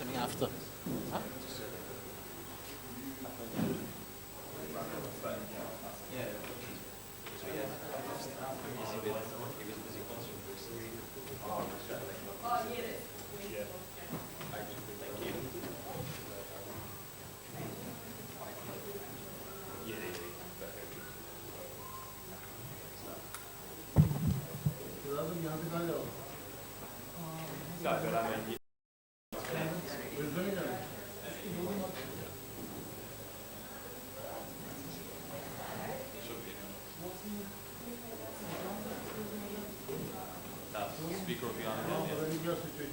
something after. Huh? Speaker will be on again. Let you know who's coming.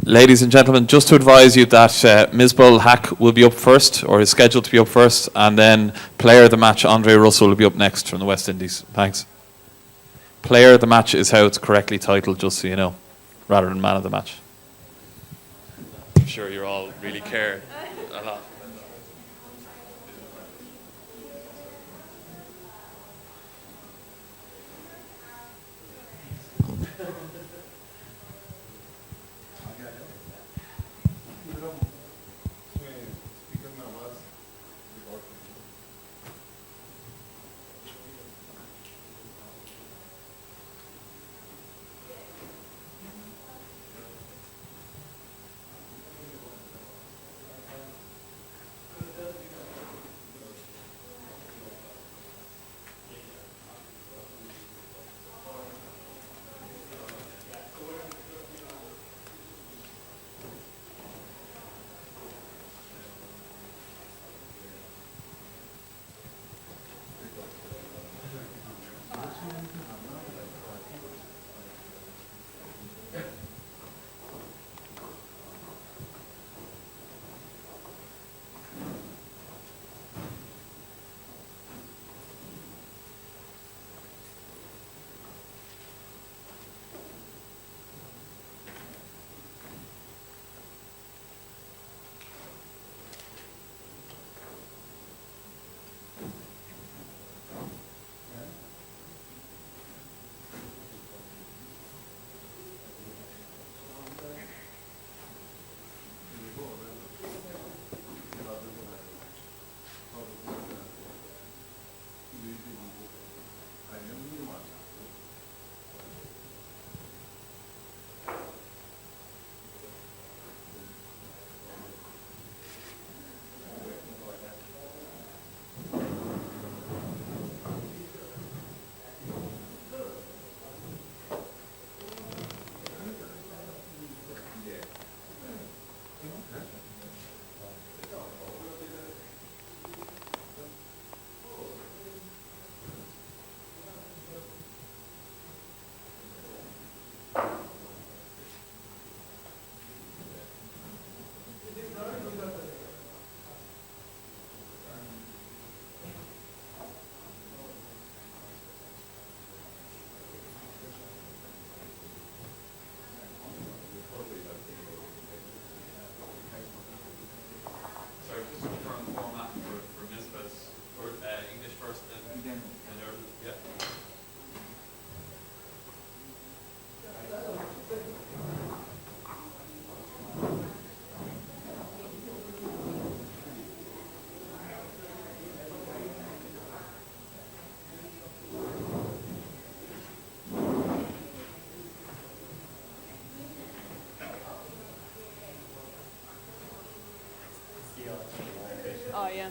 Ladies and gentlemen, just to advise you that Misbah Hack will be up first, or is scheduled to be up first, and then player of the match, Andre Russell, will be up next from the West Indies. Thanks. Player of the match is how it's correctly titled, just so you know, rather than man of the match. I'm sure you all really care a lot. Oh, yeah.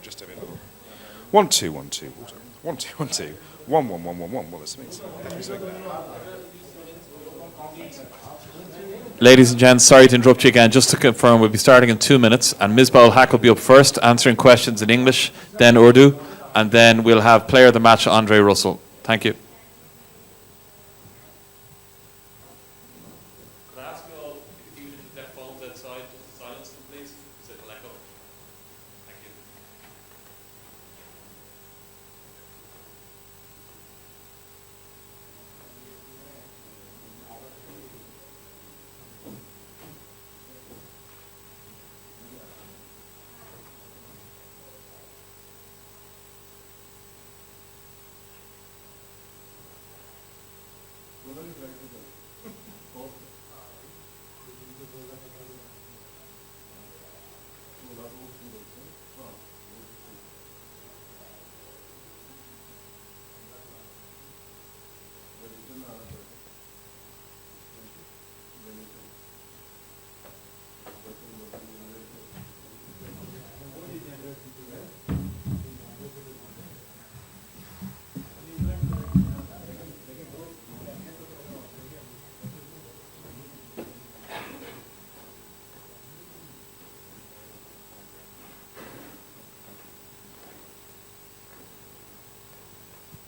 Just a minute. 1 2 1 2 1 2 1 2 1 1 1 1 1. Well, this means Ladies and gents, sorry to interrupt you again. Just to confirm, we'll be starting in 2 minutes, and Misbah Hack will be up first, answering questions in English, then Urdu, and then we'll have player of the match, Andre Russell. Thank you. Could I ask you all, if you left phones outside, silence them, please? Is it echo? Thank you.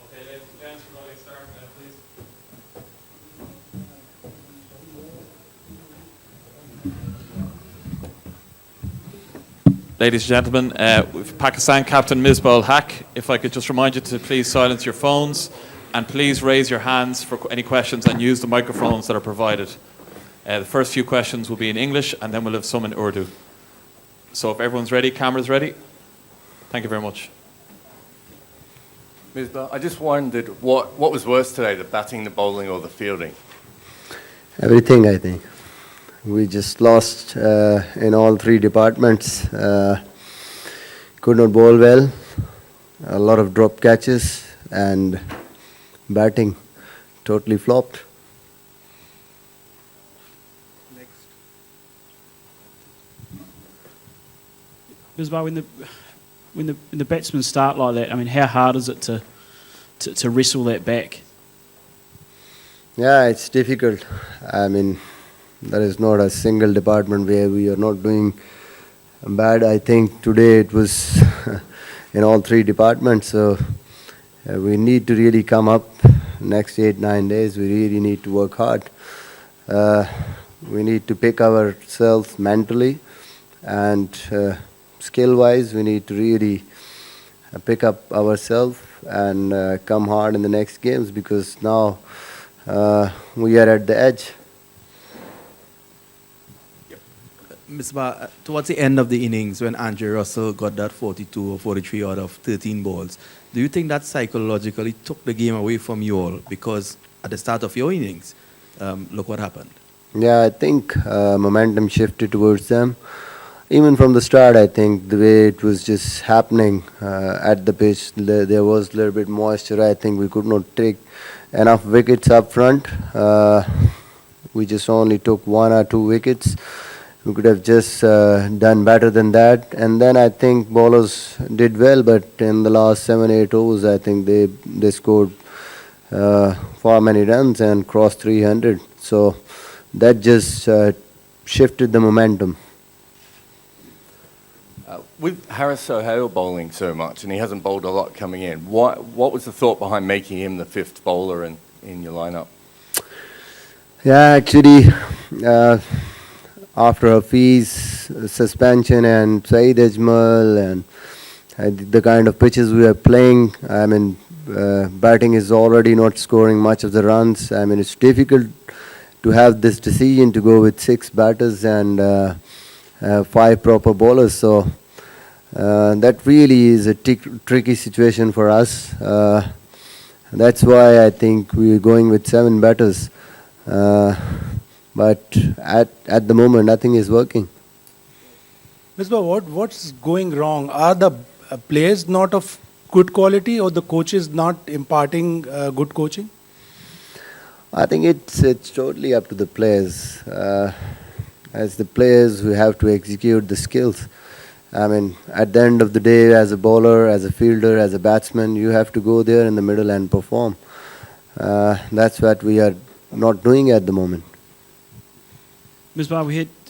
Okay, ladies and gents, we're going to start now, please. Ladies and gentlemen, with Pakistan captain Misbah Hack, if I could just remind you to please silence your phones and please raise your hands for any questions and use the microphones that are provided. The first few questions will be in English and then we'll have some in Urdu. So if everyone's ready, cameras ready? Thank you very much. Misbah, I just wondered what was worse today, the batting, the bowling, or the fielding? Everything, I think. We just lost in all three departments. Could not bowl well. A lot of drop catches and batting totally flopped. Misbah, when the batsmen start like that, I mean, how hard is it to wrestle that back? Yeah, it's difficult. I mean, there is not a single department where we are not doing bad. I think today it was in all three departments. So we need to really come up next 8-9 days. We really need to work hard. We need to pick ourselves mentally and skill-wise. We need to really pick up ourselves and come hard in the next games because now we are at the edge. Misbah, towards the end of the innings when Andre Russell got that 42 or 43 out of 13 balls, do you think that psychologically took the game away from you all? Because at the start of your innings, look what happened. Yeah, I think momentum shifted towards them. Even from the start, I think the way it was just happening at the pitch, there was a little bit moisture. I think we could not take enough wickets up front. We just only took 1 or 2 wickets. We could have just done better than that. And then I think bowlers did well, but in the last 7-8 overs, I think they scored far many runs and crossed 300. So that just shifted the momentum. With Harris Sohail bowling so much, and he hasn't bowled a lot coming in, what was the thought behind making him the 5th bowler in your lineup? Yeah, actually, after Hafiz suspension and Saeed Ajmal and the kind of pitches we are playing, I mean, batting is already not scoring much of the runs. I mean, it's difficult to have this decision to go with 6 batters and 5 proper bowlers. So that really is a tricky situation for us. That's why I think we're going with 7 batters. But at the moment, nothing is working. Misbah, what's going wrong? Are the players not of good quality, or the coaches not imparting good coaching? I think it's totally up to the players. as the players who have to execute the skills. I mean, at the end of the day, as a bowler, as a fielder, as a batsman, you have to go there in the middle and perform. That's what we are not doing at the moment. Misbah,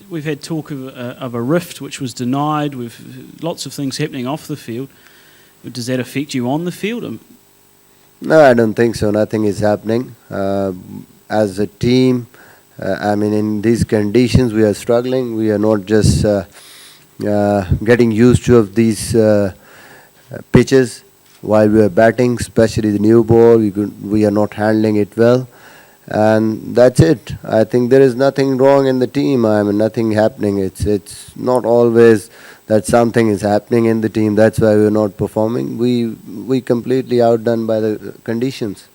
we've had talk of a rift which was denied. With lots of things happening off the field. Does that affect you on the field? No, I don't think so. Nothing is happening. As a team, I mean, in these conditions, we are struggling. We are not just getting used to of these pitches while we are batting, especially the new ball. We are not handling it well. And that's it. I think there is nothing wrong in the team. I mean, nothing happening. It's not always that something is happening in the team. That's why we're not performing. We completely outdone by the conditions.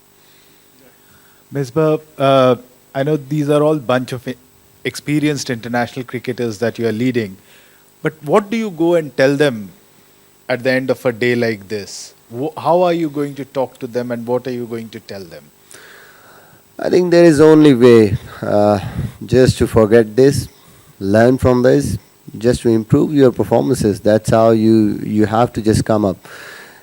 Misbah, I know these are all bunch of experienced international cricketers that you are leading, but what do you go and tell them at the end of a day like this? How are you going to talk to them, and what are you going to tell them? I think there is only way just to forget this, learn from this, just to improve your performances. That's how you have to just come up.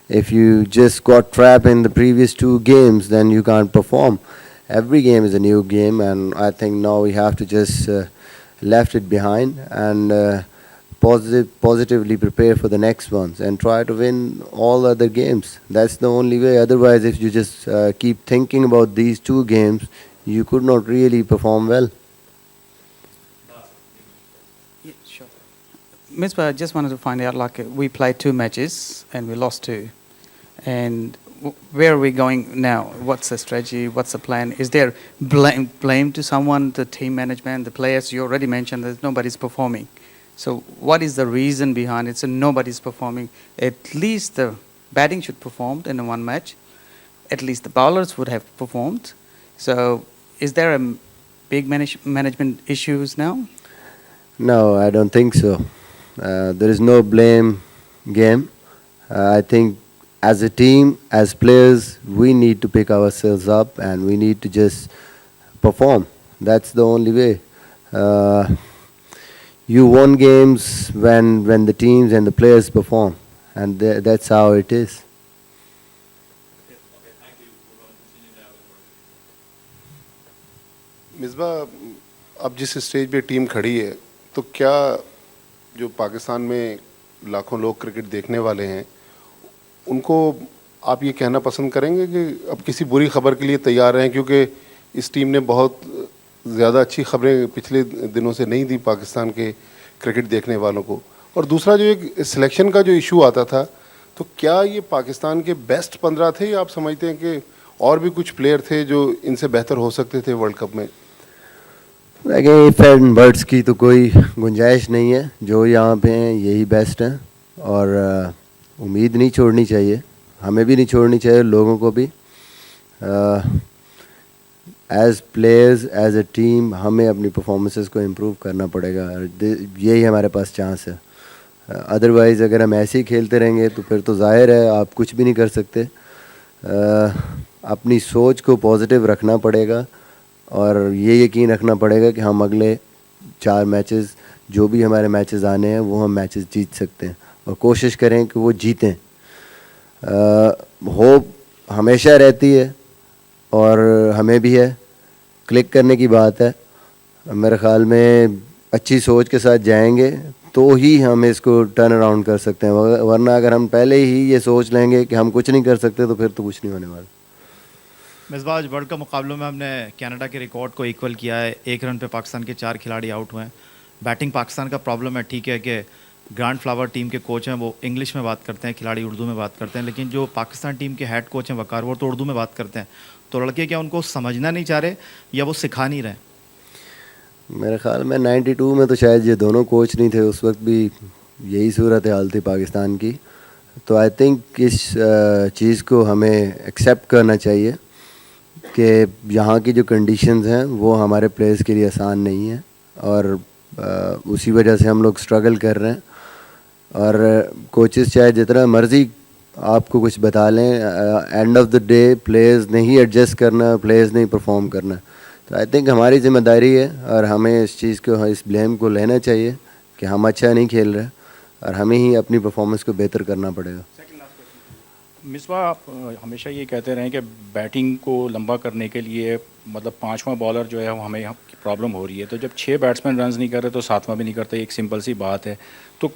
If you just got trapped in the previous two games, then you can't perform. Every game is a new game, and I think now we have to just left it behind and positively prepare for the next ones and try to win all other games. That's the only way. Otherwise, if you just keep thinking about these two games, you could not really perform well. Yeah, sure. Misbah, I just wanted to find out, like, we played 2 matches and we lost 2. And where are we going now? What's the strategy? What's the plan? Is there blame to someone, the team management, the players? You already mentioned that nobody's performing. So what is the reason behind it? So nobody's performing. At least the batting should perform in one match. At least the bowlers would have performed. So is there a big management issues now? No, I don't think so. There is no blame game. I think as a team, as players, we need to pick ourselves up and we need to just perform. That's the only way. You won games when the teams and the players perform, and that's how it is. Misbah, अब जिस stage पे team खड़ी है, तो क्या जो पाकिस्तान में लाखों लोग क्रिकेट देखने वाले हैं, उनको आप ये कहना पसंद करेंगे कि अब किसी बुरी खबर के लिए तैयार हैं, क्योंकि इस टीम ने बहुत ज़्यादा अच्छी खबरें पिछले दिनों से नहीं दी पाकिस्तान के क्रिकेट देखने वालों को। और दूसरा जो एक सिलेक्शन का जो इशू आता था, तो क्या ये पाकिस्तान के बेस्ट 15 थे, या आप समझते हैं कि और भी कुछ प्लेयर थे जो इनसे बेहतर हो सकते थे वर्ल्ड कप में? देखिए, इफ एंड बर्ड्स की तो कोई गुंजाइश नहीं है। जो यहाँ पे हैं यही बेस्ट हैं, और उम्मीद नहीं छोड़नी चाहिए, हमें भी नहीं छोड़नी चाहिए, लोगों को भी। As players, as a team, हमें अपनी परफॉर्मेंसेस को इम्प्रूव करना पड़ेगा। यही हमारे पास चांस है। अदरवाइज़ अगर हम ऐसे ही खेलते रहेंगे तो फिर तो ज़ाहिर है आप कुछ भी नहीं कर सकते। अपनी सोच को पॉजिटिव रखना पड़ेगा और ये यकीन रखना पड़ेगा कि हम अगले 4 मैचेस, जो भी हमारे मैचेस आने हैं, वो हम मैचेस जीत सकते हैं और कोशिश करें कि वो जीतें। होप हमेशा रहती है और हमें भी है। क्लिक करने की बात है। मेरे ख़्याल में अच्छी सोच के साथ जाएंगे तो ही हम इसको टर्न अराउंड कर सकते हैं, वरना अगर हम पहले ही ये सोच लेंगे कि हम कुछ नहीं कर सकते तो फिर तो कुछ नहीं होने वाला। मिसबाह, आज वर्ल्ड कप मुकाबलों में हमने कनाडा के रिकॉर्ड को इक्वल किया है। 1 रन पे पाकिस्तान के 4 खिलाड़ी आउट हुए हैं। बैटिंग पाकिस्तान का प्रॉब्लम है, ठीक है कि ग्रैंड फ्लावर टीम के कोच हैं वो इंग्लिश में बात करते हैं, खिलाड़ी उर्दू में बात करते हैं, लेकिन जो पाकिस्तान टीम के हेड कोच हैं वकार, वो तो उर्दू में बात करते हैं। तो लड़के क्या उनको समझना नहीं चाह रहे या वो सिखा नहीं रहे? मेरे ख़्याल में 92 में तो शायद ये दोनों कोच नहीं थे, उस वक्त भी यही सूरत हाल थी पाकिस्तान की। तो आई थिंक इस चीज़ को हमें एक्सेप्ट करना चाहिए कि यहाँ की जो कंडीशंस हैं वो हमारे प्लेयर्स के लिए आसान नहीं है और उसी वजह से हम लोग स्ट्रगल कर रहे हैं। और कोचेस चाहे जितना मर्ज़ी आपको कुछ बता लें, end of the day players ने ही एडजस्ट करना, प्लेयर्स ने ही परफॉर्म करना। تو آئی تھنک ہماری ذمہ داری ہے اور ہمیں اس چیز کو اس بلیم کو لینا چاہیے کہ ہم اچھا نہیں کھیل رہے اور ہمیں ہی اپنی پرفارمنس کو بہتر کرنا پڑے گا. مصباح آپ ہمیشہ یہ کہتے رہیں کہ بیٹنگ کو لمبا کرنے کے لیے مطلب پانچواں بالر جو ہے وہ ہمیں پرابلم ہو رہی ہے, تو جب 6 بیٹسمین رنز نہیں کر رہے تو ساتواں بھی نہیں کرتے, ایک سمپل سی بات ہے. تو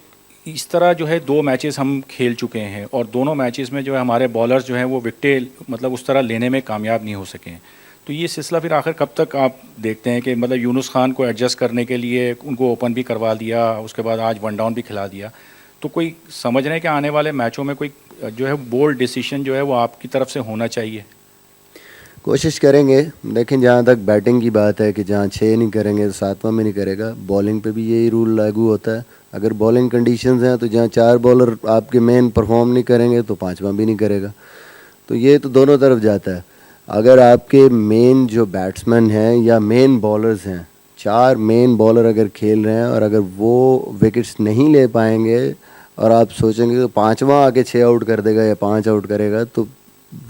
اس طرح جو ہے 2 میچز ہم کھیل چکے ہیں اور دونوں میچز میں جو ہے ہمارے بالرز جو ہیں وہ وکٹیں مطلب اس طرح لینے میں کامیاب نہیں ہو سکے ہیں. تو یہ سلسلہ پھر آخر کب تک آپ دیکھتے ہیں کہ مطلب یونس خان کو ایڈجسٹ کرنے کے لیے ان کو اوپن بھی کروا دیا, اس کے بعد آج 1 ڈاؤن بھی کھلا دیا, تو کوئی سمجھ رہے ہیں کہ آنے والے میچوں میں کوئی جو ہے بولڈ ڈیسیشن جو ہے وہ آپ کی طرف سے ہونا چاہیے؟ کوشش کریں گے. دیکھیں جہاں تک بیٹنگ کی بات ہے کہ جہاں 6 نہیں کریں گے تو 7واں میں نہیں کرے گا. بالنگ پہ بھی یہی رول لاگو ہوتا ہے. اگر بالنگ کنڈیشنز ہیں تو جہاں 4 بالر آپ کے مین پرفارم نہیں کریں گے تو 5واں بھی نہیں کرے گا. تو یہ تو دونوں طرف جاتا ہے. اگر آپ کے مین جو بیٹسمین ہیں یا مین بالرز ہیں, 4 مین بالر اگر کھیل رہے ہیں اور اگر وہ وکٹس نہیں لے پائیں گے اور آپ سوچیں گے کہ 5واں آ کے 6 آؤٹ کر دے گا یا 5 آؤٹ کرے گا, تو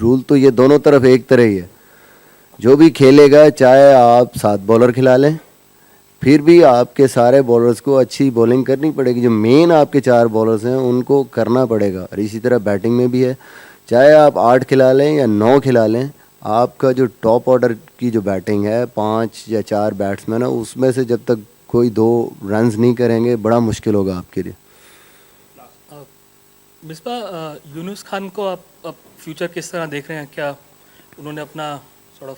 رول تو یہ دونوں طرف ایک طرح ہی ہے. جو بھی کھیلے گا چاہے آپ 7 بالر کھلا لیں پھر بھی آپ کے سارے بالرز کو اچھی بولنگ کرنی پڑے گی. جو مین آپ کے 4 بالرز ہیں ان کو کرنا پڑے گا. اور اسی طرح بیٹنگ میں بھی ہے, چاہے آپ 8 کھلا لیں یا 9 کھلا لیں, آپ کا جو ٹاپ آرڈر کی جو بیٹنگ ہے 5 یا 4 بیٹسمین ہے اس میں سے جب تک کوئی 2 رنز نہیں کریں گے بڑا مشکل ہوگا آپ کے لیے. مصباح, یونس خان کو آپ اب فیوچر کس طرح دیکھ رہے ہیں؟ کیا انہوں نے اپنا سارٹ آف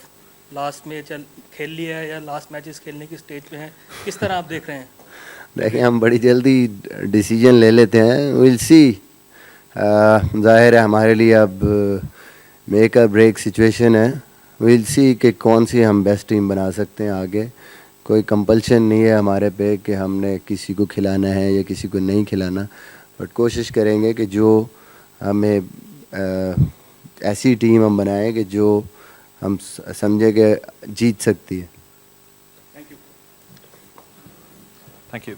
لاسٹ میچ کھیل لیا ہے یا لاسٹ میچز کھیلنے کی اسٹیج پہ ہیں؟ کس طرح آپ دیکھ رہے ہیں؟ دیکھیں ہم بڑی جلدی ڈیسیجن لے لیتے ہیں. ویل سی, ظاہر ہے ہمارے لیے اب میک اور بریک سچویشن ہے. ویل سی کہ کون سی ہم بیسٹ ٹیم بنا سکتے ہیں آگے. کوئی کمپلشن نہیں ہے ہمارے پہ کہ ہم نے کسی کو کھلانا ہے یا کسی کو نہیں کھلانا, بٹ کوشش کریں گے کہ جو ہمیں ایسی ٹیم ہم بنائیں کہ جو ہم سمجھے کہ جیت سکتی ہے. Thank you.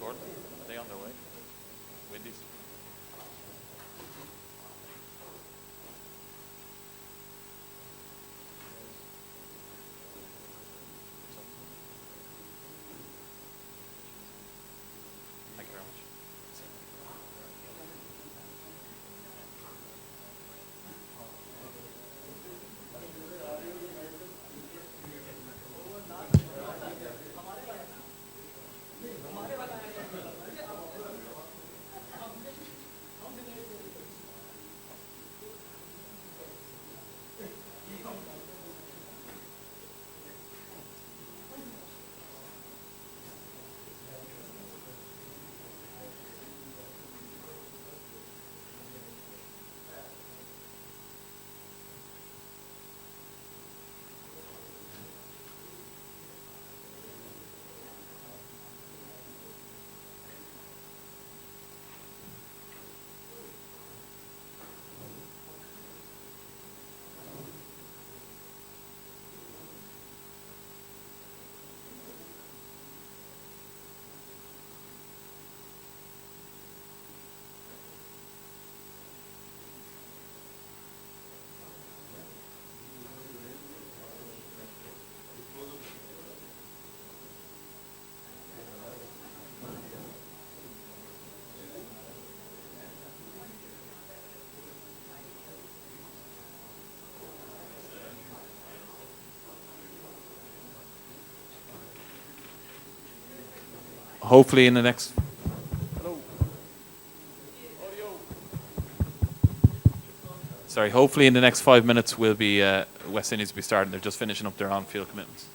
Are they on their way? Windies. Thank you very much. Hopefully in the next... Sorry, hopefully in the next 5 minutes will be West Indies will be starting. They're just finishing up their on-field commitments.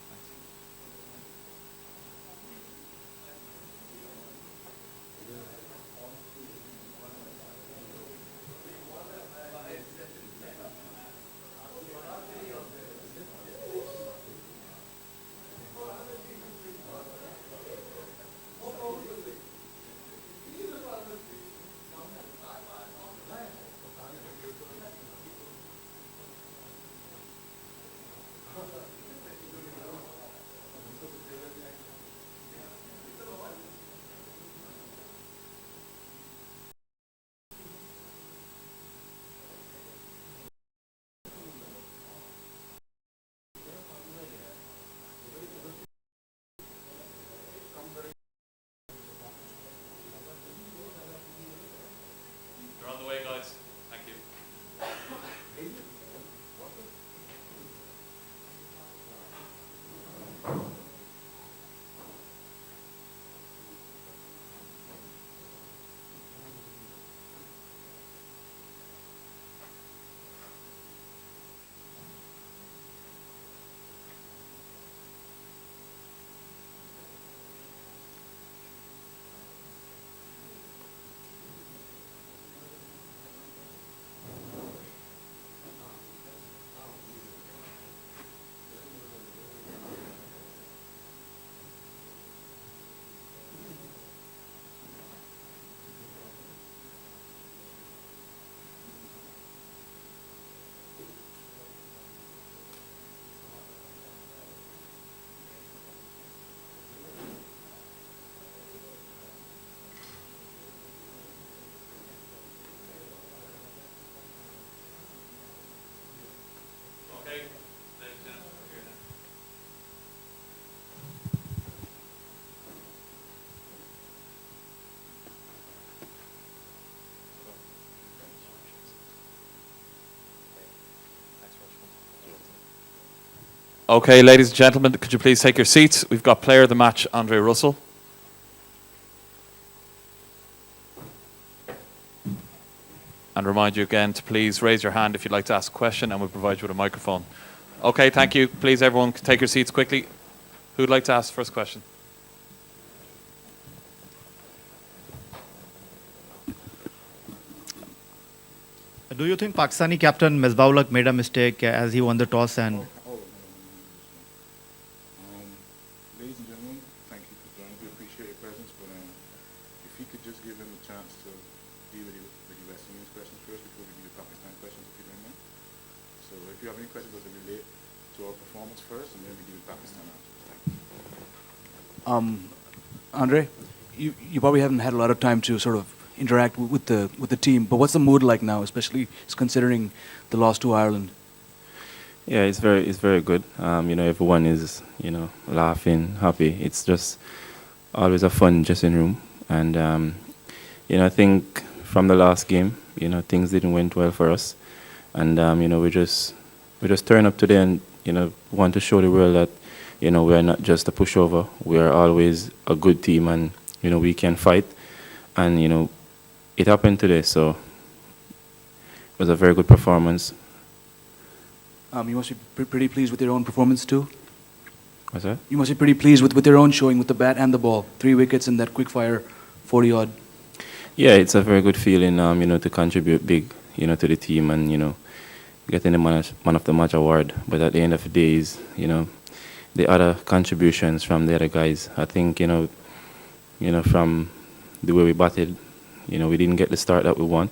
Okay, ladies and gentlemen, could you please take your seats? We've got player of the match, Andre Russell. And remind you again to please raise your hand if you'd like to ask a question, and we'll provide you with a microphone. Okay, thank you. Please, everyone, take your seats quickly. Who'd like to ask the first question? Do you think Pakistani captain Misbah-ul-Haq made a mistake as he won the toss and Ladies and gentlemen, thank you for joining. We appreciate your presence, but if you could just give him a chance to deal with the West Indies questions first before we do the Pakistan questions, if you don't mind. So if you have any questions that relate to our performance first, and then we do the Pakistan after. Thank you. Andre, you probably haven't had a lot of time to sort of interact with the team, but what's the mood like now, especially considering the loss to Ireland? Yeah, it's very good. Everyone is laughing, happy. It's just always a fun dressing room, and I think from the last game, things didn't went well for us, and we just turn up today and want to show the world that we are not just a pushover. We are always a good team, and we can fight, and it happened today, so it was a very good performance. You must be pretty pleased with your own performance too? What's that? You must be pretty pleased with your own showing with the bat and the ball. 3 wickets in that quick fire 40-odd. Yeah, it's a very good feeling, to contribute big, to the team and, getting the man of the match award. But at the end of the day is, the other contributions from the other guys. I think, from the way we batted, we didn't get the start that we want.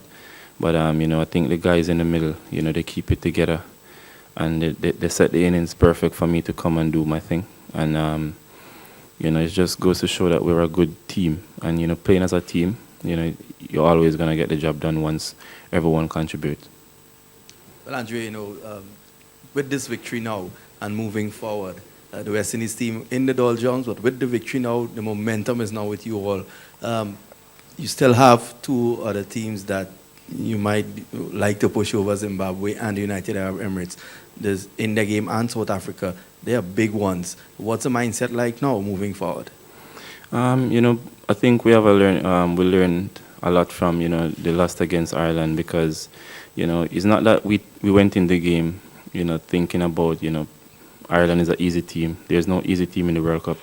But, I think the guys in the middle, they keep it together. And they set the innings perfect for me to come and do my thing. And, it just goes to show that we're a good team. And, playing as a team, you're always going to get the job done once everyone contributes. Well, Andre, with this victory now and moving forward, the West Indies team in the Doyle Jones, but with the victory now, the momentum is now with you all. You still have 2 other teams that you might like to push over, Zimbabwe and the United Arab Emirates. There's India game and South Africa. They are big ones. What's the mindset like now moving forward? I think we learned a lot from, the loss against Ireland because, it's not that we went in the game, thinking about, Ireland is an easy team. There's no easy team in the World Cup.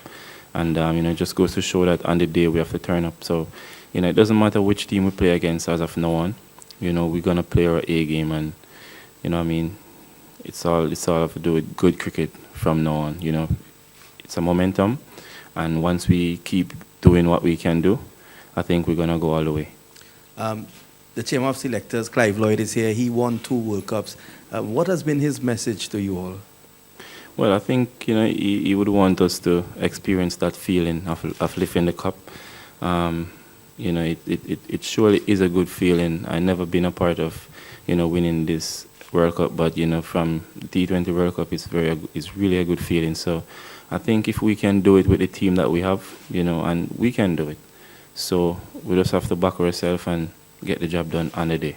And, it just goes to show that on the day we have to turn up. So, it doesn't matter which team we play against as of now on. We're going to play our A game and, it's all have to do with good cricket from now on. It's a momentum. And once we keep doing what we can do, I think we're going to go all the way. The chairman of selectors, Clive Lloyd, is here. He won 2 World Cups. What has been his message to you all? Well, I think he would want us to experience that feeling of lifting the cup. It surely is a good feeling. I've never been a part of winning this World Cup, but from the T20 World Cup, it's really a good feeling. So I think if we can do it with the team that we have, and we can do it. So we just have to back ourselves and get the job done on the day.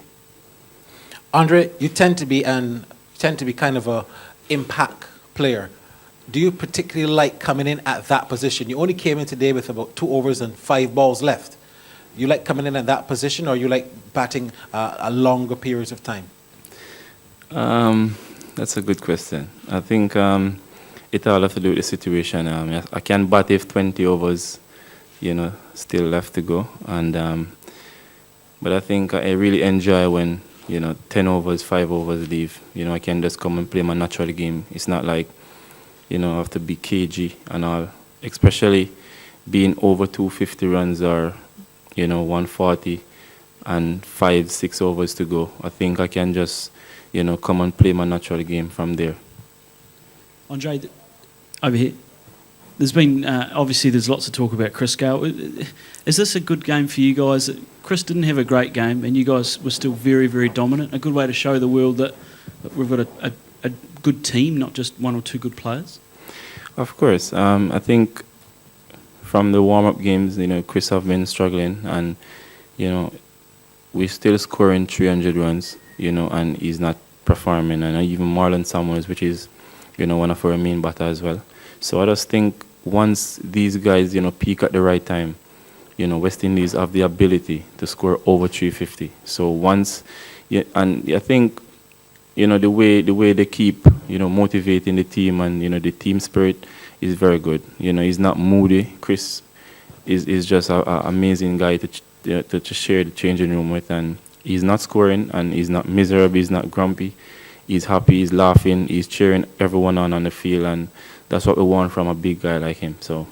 Andre, you tend to be kind of a impact player. Do you particularly like coming in at that position? You only came in today with about 2 overs and 5 balls left. You like coming in at that position, or you like batting a longer periods of time? That's a good question. I think it all has to do with the situation. I can bat if 20 overs, still left to go. And but I think I really enjoy when 10 overs, 5 overs leave. I can just come and play my natural game. It's not like I have to be cagey and all. Especially being over 250 runs or 140 and 5-6 overs to go. I think I can just come and play my natural game from there. Andre, over here. There's been, obviously there's lots of talk about Chris Gale. Is this a good game for you guys? Chris didn't have a great game and you guys were still very, very dominant. A good way to show the world that we've got a good team, not just 1 or 2 good players? Of course. I think from the warm-up games, Chris have been struggling and, we're still scoring 300 runs, and he's not performing. And even Marlon Samuels, which is one of our main batter as well. So I just think once these guys, peak at the right time, West Indies have the ability to score over 350. So once, and I think, the way they keep, motivating the team and, the team spirit is very good. He's not moody. Chris is just an amazing guy to share the changing room with, and he's not scoring, and he's not miserable, he's not grumpy. He's happy, he's laughing, he's cheering everyone on the field, and that's what we want from a big guy like him. So,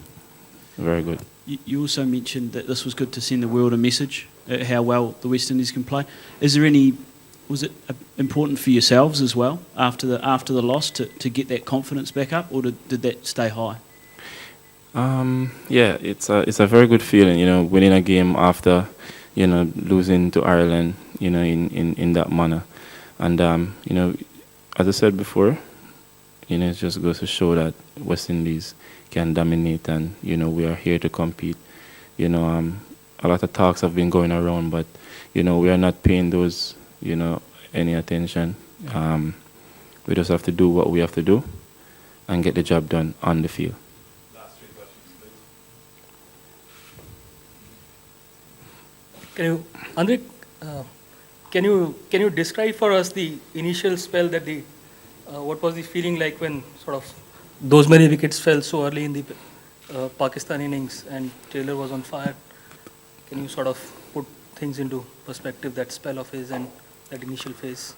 very good. You also mentioned that this was good to send the world a message at how well the West Indies can play. Was it important for yourselves as well after the loss to get that confidence back up, or did that stay high? Yeah, it's a very good feeling, winning a game after, losing to Ireland, in that manner. And, as I said before, it just goes to show that West Indies can dominate, and, we are here to compete. A lot of talks have been going around, but, we are not paying those, any attention. We just have to do what we have to do and get the job done on the field. Andre, can you describe for us the initial spell that what was the feeling like when sort of those many wickets fell so early in the Pakistan innings and Taylor was on fire? Can you sort of put things into perspective, that spell of his and that initial phase?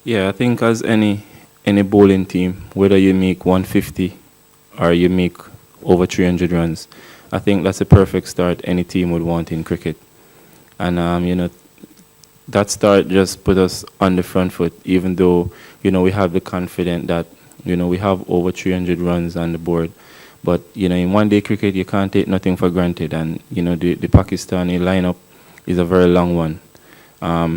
Yeah, I think as any bowling team, whether you make 150 or you make over 300 runs, I think that's a perfect start any team would want in cricket. And, that start just put us on the front foot, even though, we have the confidence that, we have over 300 runs on the board. But, in one-day cricket, you can't take nothing for granted. And, the Pakistani lineup is a very long one.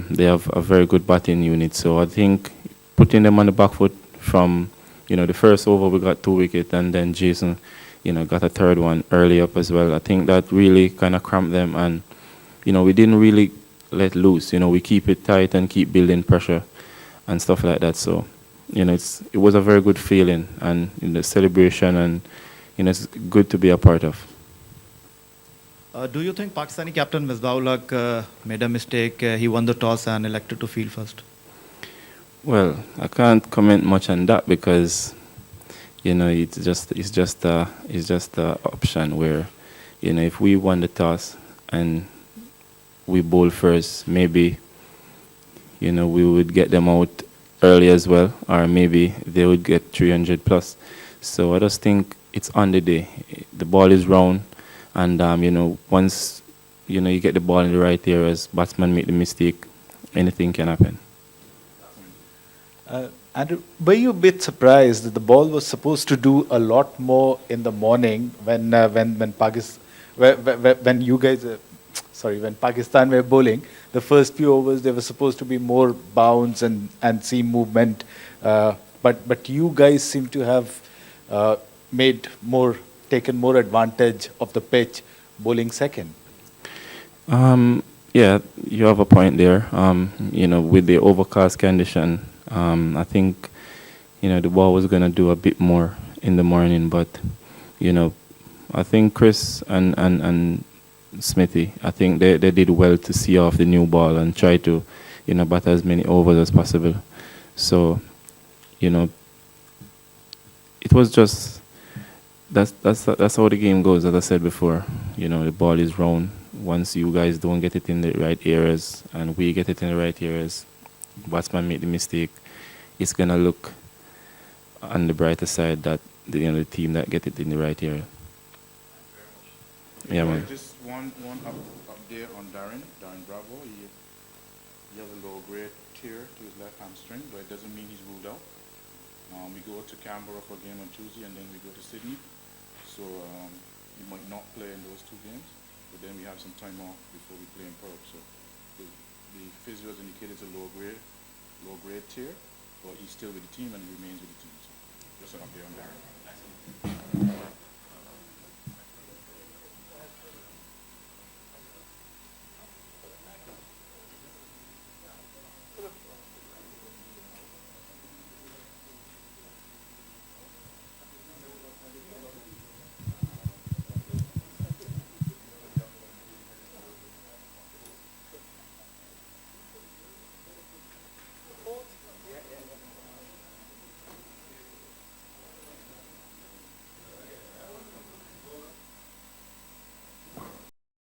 They have a very good batting unit. So I think putting them on the back foot from, the first over, we got 2 wickets, and then Jason, got a third one early up as well. I think that really kind of cramped them, and, we didn't really let loose. We keep it tight and keep building pressure and stuff like that. So, it was a very good feeling, and the celebration, and, it's good to be a part of. Do you think Pakistani captain Misbah-ul-Haq made a mistake? He won the toss and elected to field first. Well, I can't comment much on that because, it's just a option where, if we won the toss and we bowl first, maybe, we would get them out early as well, or maybe they would get 300 plus. So I just think it's on the day. The ball is round, and, once, you get the ball in the right areas, batsman make the mistake, anything can happen. And were you a bit surprised that the ball was supposed to do a lot more in the morning when you guys, when Pakistan were bowling? The first few overs there was supposed to be more bounce and seam movement, but you guys seem to have taken more advantage of the pitch, bowling second. Yeah, you have a point there. With the overcast condition, I think, the ball was going to do a bit more in the morning, but, I think Chris and Smithy, I think they did well to see off the new ball and try to, bat as many overs as possible. So, it was just, that's how the game goes, as I said before. The ball is round. Once you guys don't get it in the right areas and we get it in the right areas, batsman make the mistake, it's going to look on the brighter side that the team that get it in the right area. Yeah, man. Just one up there on Darren Bravo. He has a low grade tear to his left hamstring, but it doesn't mean he's ruled out. We go to Canberra for a game on Tuesday, and then we go to Sydney. So he might not play in those 2 games, but then we have some time off before we play in Perth. So the physio has indicated it's a low grade tear, but he's still with the team and he remains with the team. So just an update on Darren.